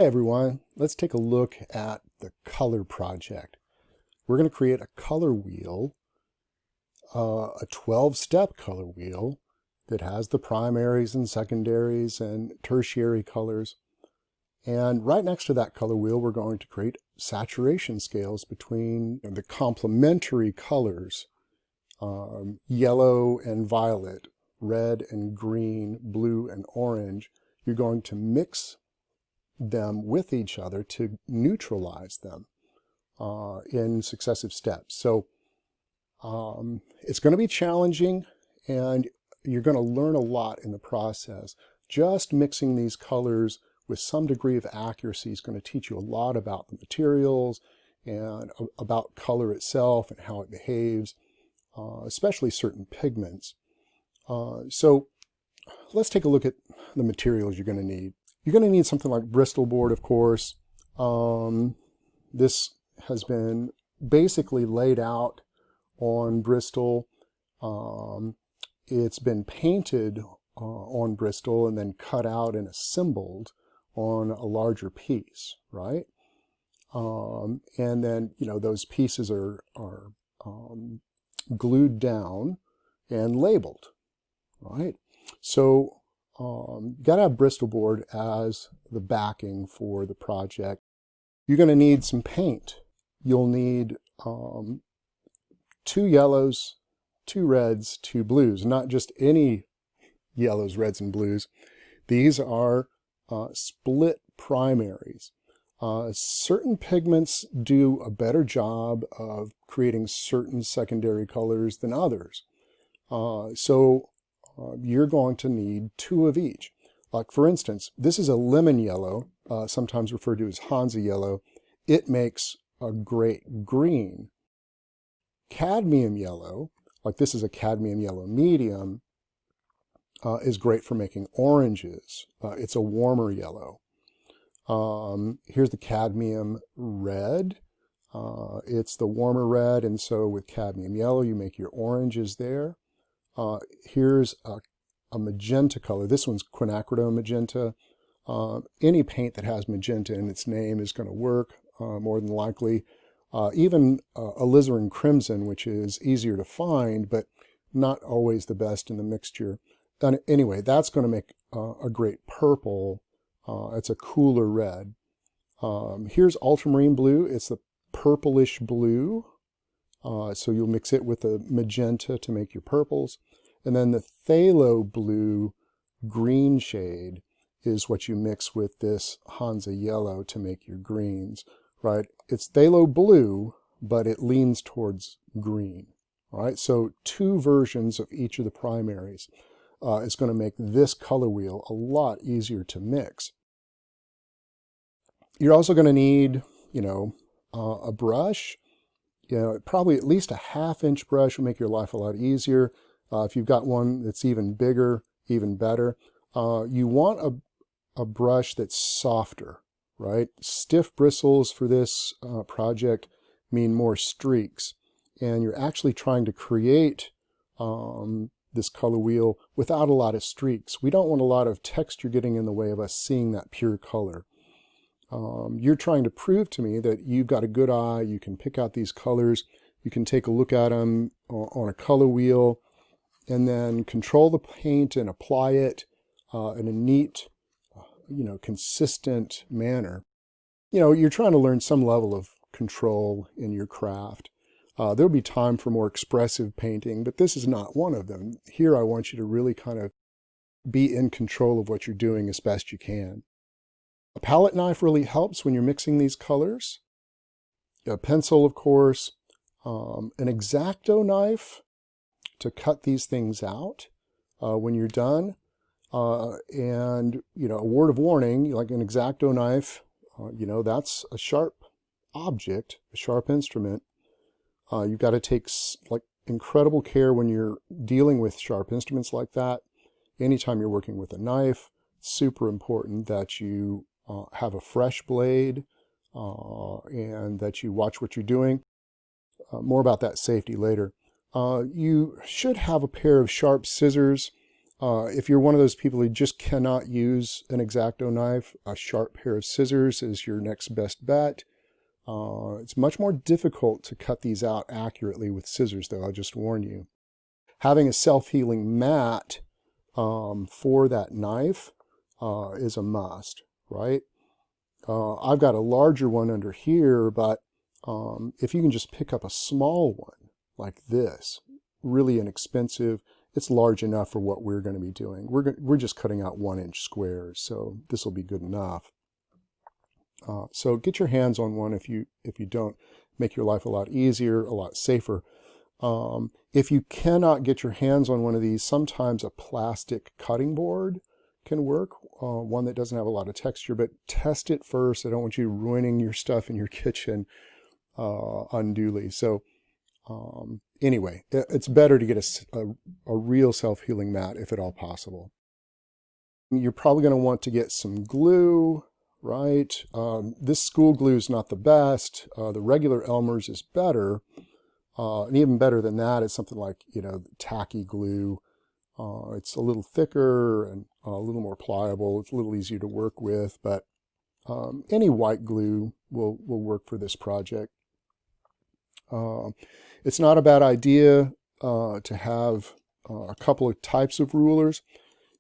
Hey everyone, let's take a look at the color project. We're going to create a color wheel, a 12-step color wheel that has the primaries and secondaries and tertiary colors. And right next to that color wheel, we're going to create saturation scales between the complementary colors, yellow and violet, red and green, blue and orange. You're going to mix them with each other to neutralize them in successive steps. So it's going to be challenging, and you're going to learn a lot in the process. Just mixing these colors with some degree of accuracy is going to teach you a lot about the materials and about color itself and how it behaves, especially certain pigments. So let's take a look at the materials you're going to need. You're going to need something like Bristol board, of course. This has been basically laid out on Bristol. It's been painted on Bristol and then cut out and assembled on a larger piece, right? And then, those pieces are glued down and labeled, right? So you got to have Bristol board as the backing for the project. You're going to need some paint. You'll need 2 yellows, 2 reds, 2 blues, not just any yellows, reds, and blues. These are split primaries. Certain pigments do a better job of creating certain secondary colors than others. You're going to need 2 of each. Like for instance, this is a lemon yellow, sometimes referred to as Hansa yellow. It makes a great green. Cadmium yellow, like this is a cadmium yellow medium, is great for making oranges. It's a warmer yellow. Here's the cadmium red. It's the warmer red, and so with cadmium yellow, you make your oranges there. Here's a magenta color. This one's quinacridone magenta. Any paint that has magenta in its name is going to work, more than likely. Even alizarin crimson, which is easier to find, but not always the best in the mixture. And anyway, that's going to make a great purple. It's a cooler red. Here's ultramarine blue. It's the purplish blue. So you'll mix it with the magenta to make your purples. And then the phthalo blue green shade is what you mix with this Hansa yellow to make your greens, right? It's phthalo blue, but it leans towards green, all right? So 2 versions of each of the primaries is going to make this color wheel a lot easier to mix. You're also going to need, a brush. Probably at least a 1/2 inch brush will make your life a lot easier. If you've got one that's even bigger, even better. You want a brush that's softer, right? Stiff bristles for this project mean more streaks. And you're actually trying to create this color wheel without a lot of streaks. We don't want a lot of texture getting in the way of us seeing that pure color. You're trying to prove to me that you've got a good eye, you can pick out these colors, you can take a look at them on a color wheel, and then control the paint and apply it in a neat, consistent manner. You're trying to learn some level of control in your craft. There'll be time for more expressive painting, but this is not one of them. Here I want you to really kind of be in control of what you're doing as best you can. A palette knife really helps when you're mixing these colors. A pencil, of course. An X-Acto knife to cut these things out when you're done. And, a word of warning, like an X-Acto knife, that's a sharp object, a sharp instrument. You've got to take incredible care when you're dealing with sharp instruments like that. Anytime you're working with a knife, it's super important that you have a fresh blade and that you watch what you're doing. More about that safety later. You should have a pair of sharp scissors. If you're one of those people who just cannot use an X-Acto knife, a sharp pair of scissors is your next best bet. It's much more difficult to cut these out accurately with scissors, though, I'll just warn you. Having a self-healing mat for that knife is a must, right? I've got a larger one under here, but if you can just pick up a small one like this, really inexpensive, it's large enough for what we're going to be doing. We're just cutting out 1-inch squares, so this will be good enough. So get your hands on one if you don't. Make your life a lot easier, a lot safer. If you cannot get your hands on one of these, sometimes a plastic cutting board can work, one that doesn't have a lot of texture, but test it first. I don't want you ruining your stuff in your kitchen unduly. So anyway, it's better to get a real self-healing mat if at all possible. You're probably going to want to get some glue, right? This school glue is not the best. The regular Elmer's is better. And even better than that is something like, tacky glue. It's a little thicker and a little more pliable. It's a little easier to work with, but any white glue will work for this project. It's not a bad idea to have a couple of types of rulers.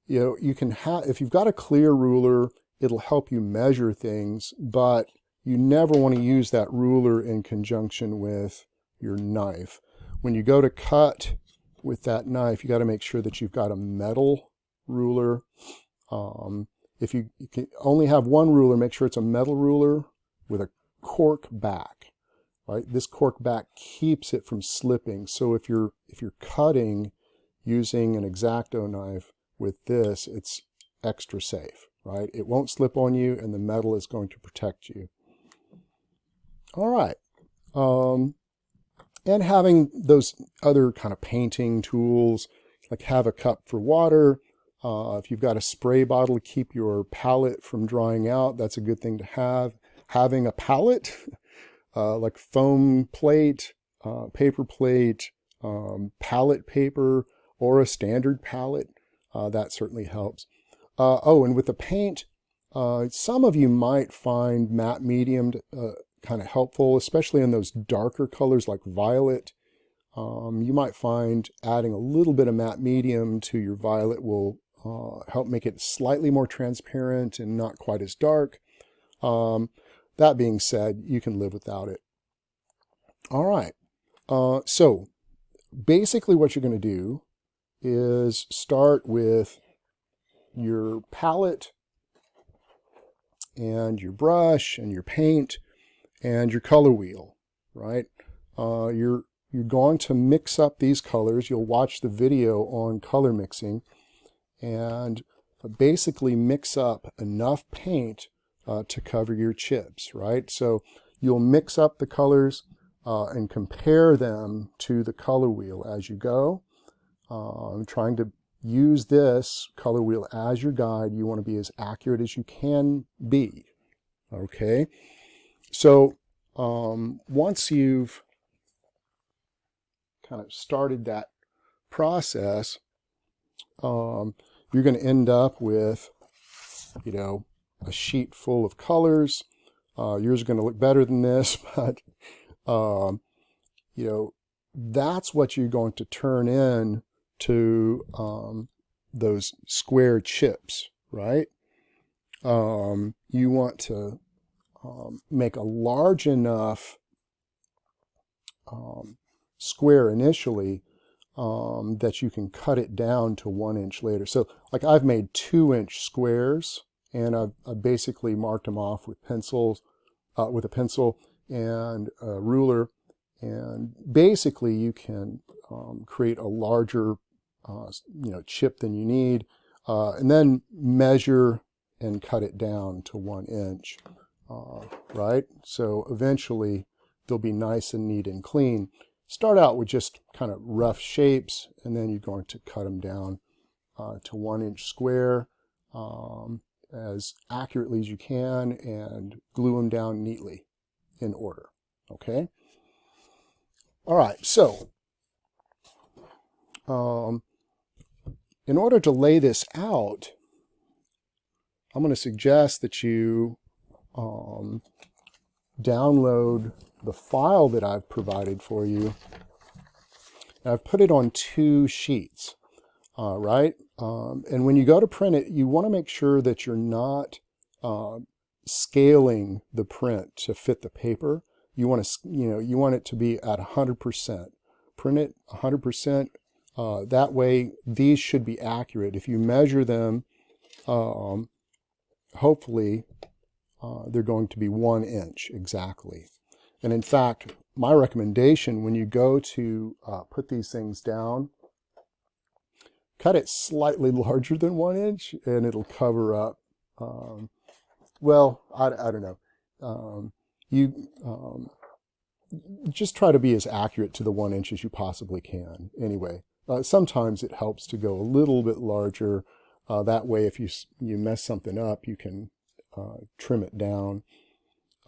You can have, if you've got a clear ruler, it'll help you measure things, but you never want to use that ruler in conjunction with your knife. When you go to cut with that knife, you got to make sure that you've got a metal ruler. If you can only have one ruler, make sure it's a metal ruler with a cork back. Right? This cork back keeps it from slipping. So if you're cutting using an X-Acto knife with this, it's extra safe, right? It won't slip on you, and the metal is going to protect you. All right. And having those other kind of painting tools, like have a cup for water. If you've got a spray bottle to keep your palette from drying out, that's a good thing to have. Having a palette, like foam plate, paper plate, palette paper, or a standard palette, that certainly helps. Oh, and with the paint, some of you might find matte medium kind of helpful, especially in those darker colors like violet. You might find adding a little bit of matte medium to your violet will help make it slightly more transparent and not quite as dark. That being said, you can live without it. All right. So basically what you're going to do is start with your palette and your brush and your paint and your color wheel, right? You're going to mix up these colors. You'll watch the video on color mixing and basically mix up enough paint to cover your chips, right? So you'll mix up the colors and compare them to the color wheel as you go. I'm trying to use this color wheel as your guide. You want to be as accurate as you can be, okay? So once you've kind of started that process, you're going to end up with, a sheet full of colors. Yours are going to look better than this, but, that's what you're going to turn in to those square chips, right? You want to make a large enough square initially that you can cut it down to 1 inch later. So like I've made 2-inch squares, and I've basically marked them off with pencils, with a pencil and a ruler. And basically you can create a larger chip than you need, and then measure and cut it down to 1 inch, right? So eventually they'll be nice and neat and clean. Start out with just kind of rough shapes, and then you're going to cut them down to 1 inch square as accurately as you can, and glue them down neatly in order, okay? All right, so in order to lay this out, I'm going to suggest that you download the file that I've provided for you. I've put it on 2 sheets, right? And when you go to print it, you want to make sure that you're not scaling the print to fit the paper. You want to, you want it to be at 100%. Print it 100%. That way, these should be accurate. If you measure them, hopefully, they're going to be 1 inch exactly. And in fact, my recommendation when you go to put these things down, cut it slightly larger than 1 inch, and it'll cover up. Well, I don't know. Just try to be as accurate to the 1 inch as you possibly can. Anyway, sometimes it helps to go a little bit larger. That way, if you mess something up, you can trim it down.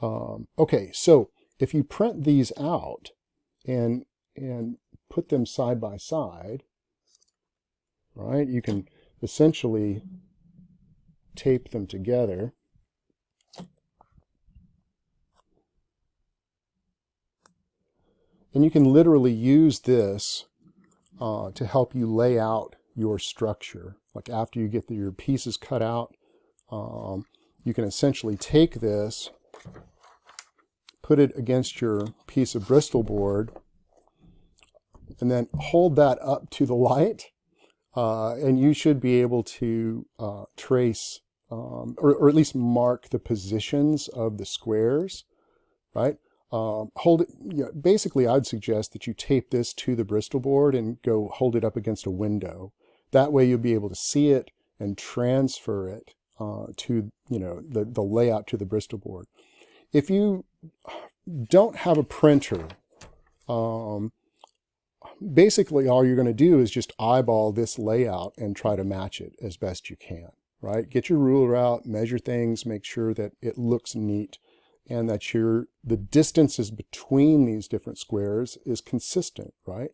Okay, so if you print these out and put them side by side, right, you can essentially tape them together. And you can literally use this to help you lay out your structure. Like after you get your pieces cut out, you can essentially take this, put it against your piece of Bristol board, and then hold that up to the light, and you should be able to trace, or at least mark the positions of the squares, right? Hold it, basically I'd suggest that you tape this to the Bristol board and go hold it up against a window. That way you'll be able to see it and transfer it to, the layout to the Bristol board. If you don't have a printer, basically all you're going to do is just eyeball this layout and try to match it as best you can, right? Get your ruler out, measure things, make sure that it looks neat, and that the distances between these different squares is consistent, right?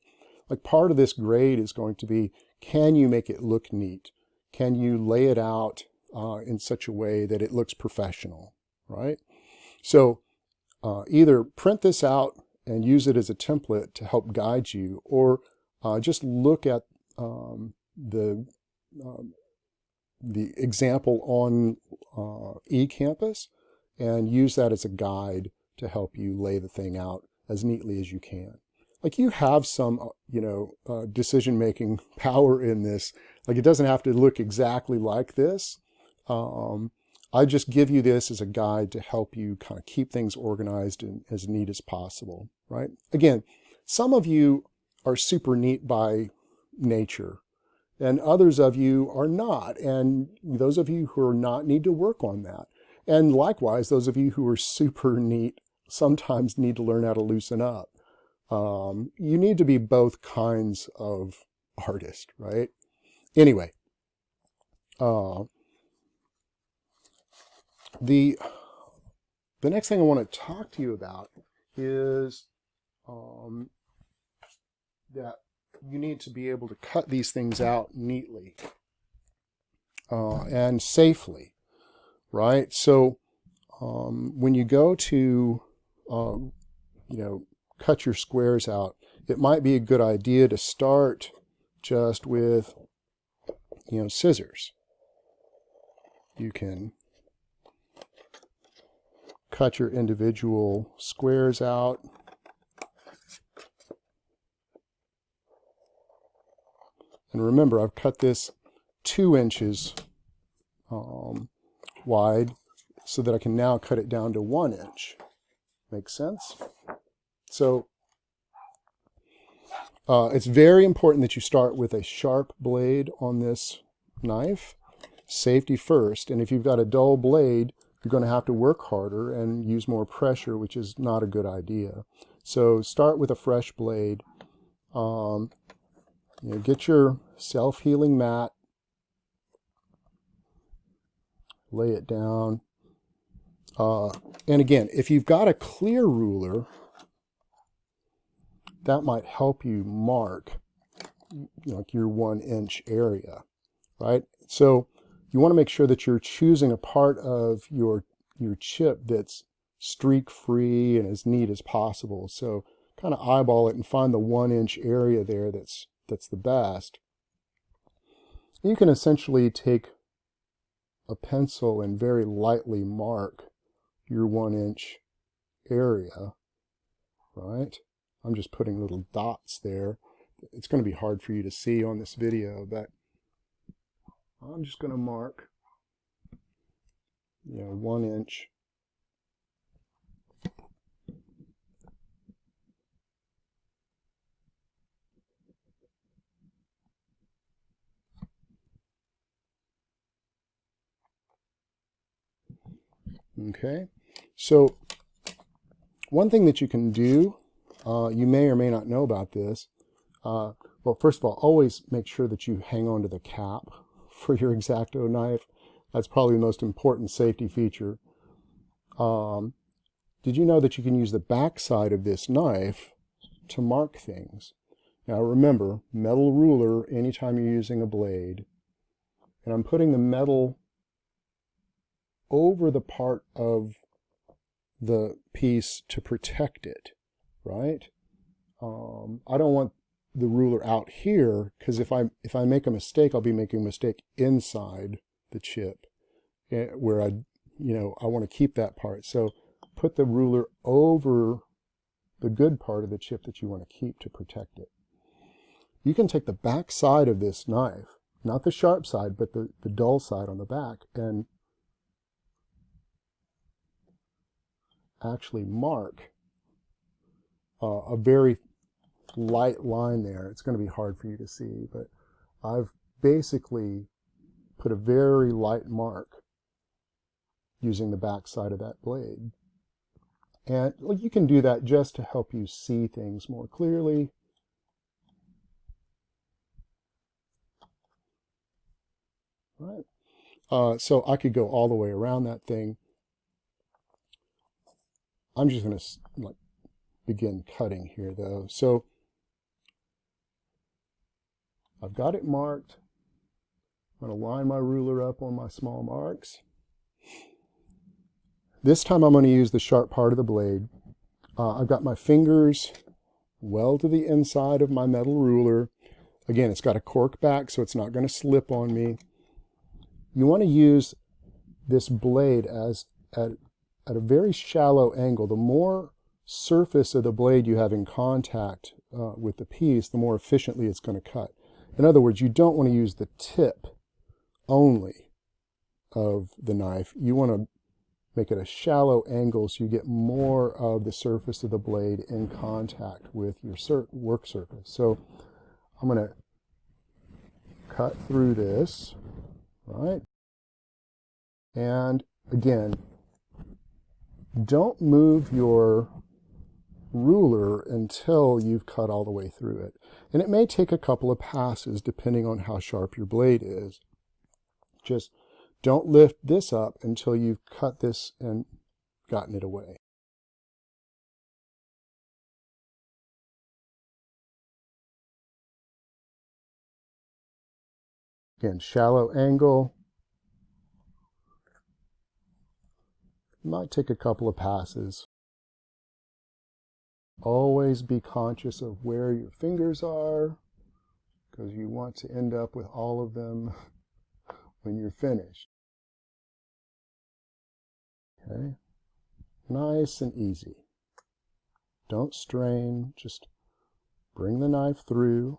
Like part of this grade is going to be, can you make it look neat? Can you lay it out in such a way that it looks professional, right? So either print this out and use it as a template to help guide you, or just look at the example on eCampus and use that as a guide to help you lay the thing out as neatly as you can. Like you have some, decision-making power in this. Like it doesn't have to look exactly like this. I just give you this as a guide to help you kind of keep things organized and as neat as possible, right? Again, some of you are super neat by nature, and others of you are not. And those of you who are not need to work on that. And likewise, those of you who are super neat sometimes need to learn how to loosen up. You need to be both kinds of artist, right? Anyway, the next thing I want to talk to you about is that you need to be able to cut these things out neatly and safely, right? So when you go to, cut your squares out, it might be a good idea to start just with, scissors. You can cut your individual squares out. And remember, I've cut this 2 inches wide so that I can now cut it down to 1 inch. Makes sense? So it's very important that you start with a sharp blade on this knife. Safety first. And if you've got a dull blade, you're going to have to work harder and use more pressure, which is not a good idea. So start with a fresh blade. Get your self-healing mat. Lay it down. And again, if you've got a clear ruler, that might help you mark like your 1-inch area, right? So you want to make sure that you're choosing a part of your chip that's streak-free and as neat as possible. So kind of eyeball it and find the 1-inch area there that's the best. You can essentially take a pencil and very lightly mark your 1-inch area, right? I'm just putting little dots there. It's going to be hard for you to see on this video, but I'm just going to mark, 1 inch. Okay, so one thing that you can do, you may or may not know about this. Well, first of all, always make sure that you hang on to the cap for your X-Acto knife. That's probably the most important safety feature. Did you know that you can use the back side of this knife to mark things? Now remember, metal ruler anytime you're using a blade. And I'm putting the metal over the part of the piece to protect it, right? I don't want the ruler out here, because if I make a mistake, I'll be making a mistake inside the chip, where I want to keep that part. So put the ruler over the good part of the chip that you want to keep to protect it. You can take the back side of this knife, not the sharp side, but the dull side on the back, and actually mark a very light line there. It's going to be hard for you to see, but I've basically put a very light mark using the back side of that blade. And you can do that just to help you see things more clearly. Right. So I could go all the way around that thing. I'm just going to begin cutting here, though. So I've got it marked. I'm going to line my ruler up on my small marks. This time I'm going to use the sharp part of the blade. I've got my fingers well to the inside of my metal ruler. Again, it's got a cork back, so it's not going to slip on me. You want to use this blade at a very shallow angle. The more surface of the blade you have in contact with the piece, the more efficiently it's going to cut. In other words, you don't want to use the tip only of the knife. You want to make it a shallow angle so you get more of the surface of the blade in contact with your work surface. So I'm going to cut through this, right? And again, don't move your ruler until you've cut all the way through it. And it may take a couple of passes depending on how sharp your blade is. Just don't lift this up until you've cut this and gotten it away. Again, shallow angle. Might take a couple of passes. Always be conscious of where your fingers are, because you want to end up with all of them when you're finished. Okay, nice and easy. Don't strain, just bring the knife through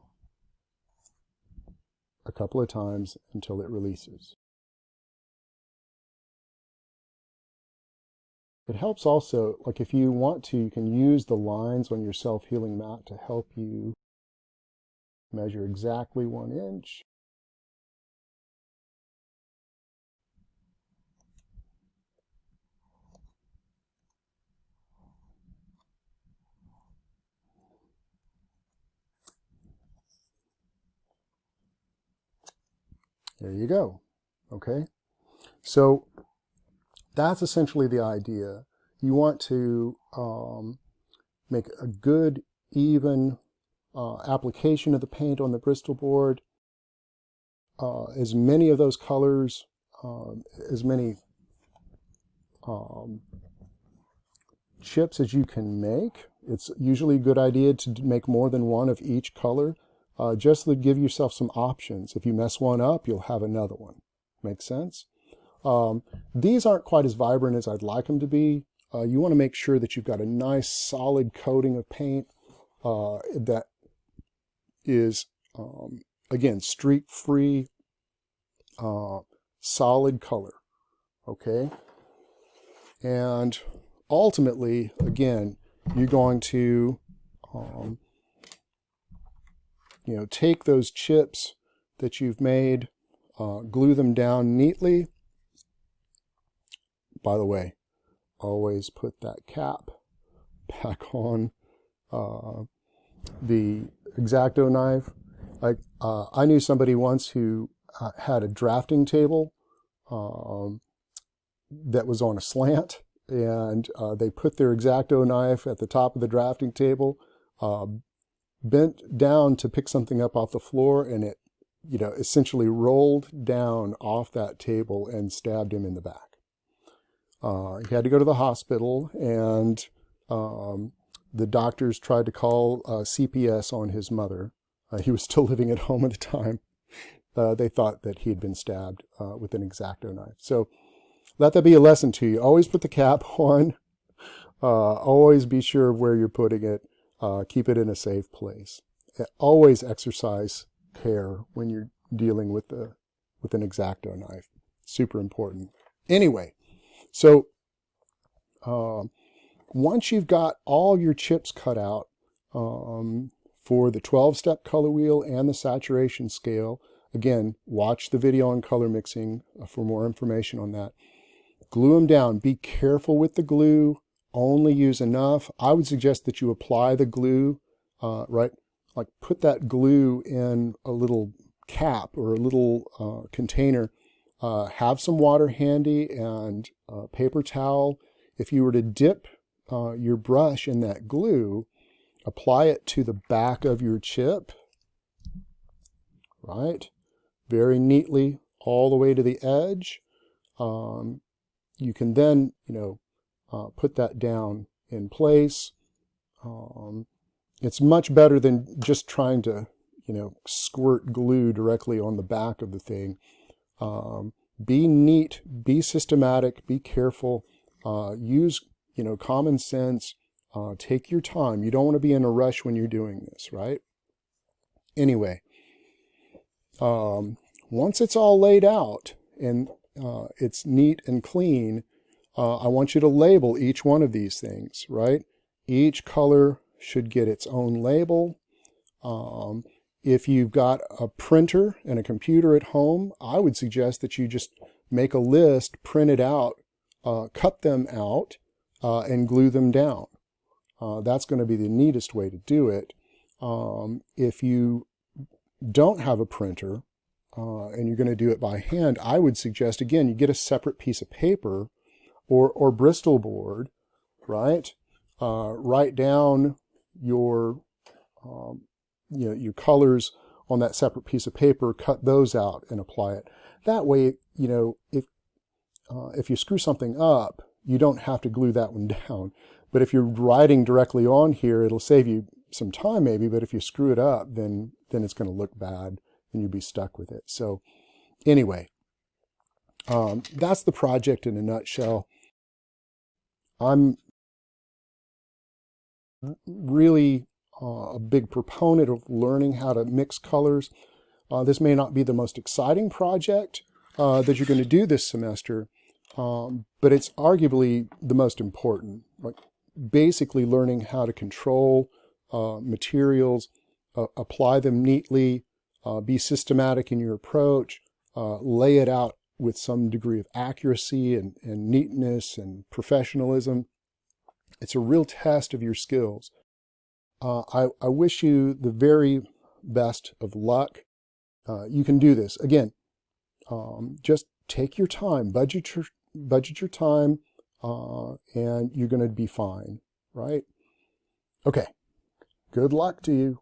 a couple of times until it releases. It helps also, like if you want to, you can use the lines on your self-healing mat to help you measure exactly 1 inch. There you go. Okay, so that's essentially the idea. You want to make a good, even application of the paint on the Bristol board, as many of those colors, as many chips as you can make. It's usually a good idea to make more than one of each color, just to give yourself some options. If you mess one up, you'll have another one. Make sense? These aren't quite as vibrant as I'd like them to be. You want to make sure that you've got a nice solid coating of paint that is, again, streak-free, solid color. Okay? And ultimately, again, you're going to, take those chips that you've made, glue them down neatly. By the way, always put that cap back on the X-Acto knife. I knew somebody once who had a drafting table that was on a slant, and they put their X-Acto knife at the top of the drafting table, bent down to pick something up off the floor, and it, essentially rolled down off that table and stabbed him in the back. He had to go to the hospital, and the doctors tried to call CPS on his mother. He was still living at home at the time. They thought that he had been stabbed with an X-Acto knife. So let that be a lesson to you. Always put the cap on. Always be sure of where you're putting it. Keep it in a safe place. Always exercise care when you're dealing with an X-Acto knife. Super important. Anyway, so once you've got all your chips cut out for the 12-step color wheel and the saturation scale, again, watch the video on color mixing for more information on that. Glue them down. Be careful with the glue. Only use enough. I would suggest that you apply the glue, right? Like put that glue in a little cap or a little container. Have some water handy and a paper towel. If you were to dip your brush in that glue, apply it to the back of your chip, right? Very neatly all the way to the edge. You can then, put that down in place. It's much better than just trying to, squirt glue directly on the back of the thing. Be neat, be systematic, be careful, use, common sense, take your time. You don't want to be in a rush when you're doing this, right? Anyway, once it's all laid out and it's neat and clean, I want you to label each one of these things, right? Each color should get its own label. If you've got a printer and a computer at home, I would suggest that you just make a list, print it out, cut them out, and glue them down. That's going to be the neatest way to do it. If you don't have a printer and you're going to do it by hand, I would suggest, again, you get a separate piece of paper or Bristol board, right? Write down your your colors on that separate piece of paper, cut those out and apply it. That way, if you screw something up, you don't have to glue that one down. But if you're writing directly on here, it'll save you some time maybe, but if you screw it up, then it's going to look bad and you'll be stuck with it. So anyway, that's the project in a nutshell. I'm really a big proponent of learning how to mix colors. This may not be the most exciting project that you're going to do this semester, but it's arguably the most important. Like basically learning how to control materials, apply them neatly, be systematic in your approach, lay it out with some degree of accuracy and neatness and professionalism. It's a real test of your skills. I wish you the very best of luck. You can do this. Again, just take your time, budget your time, and you're going to be fine, right? Okay, good luck to you.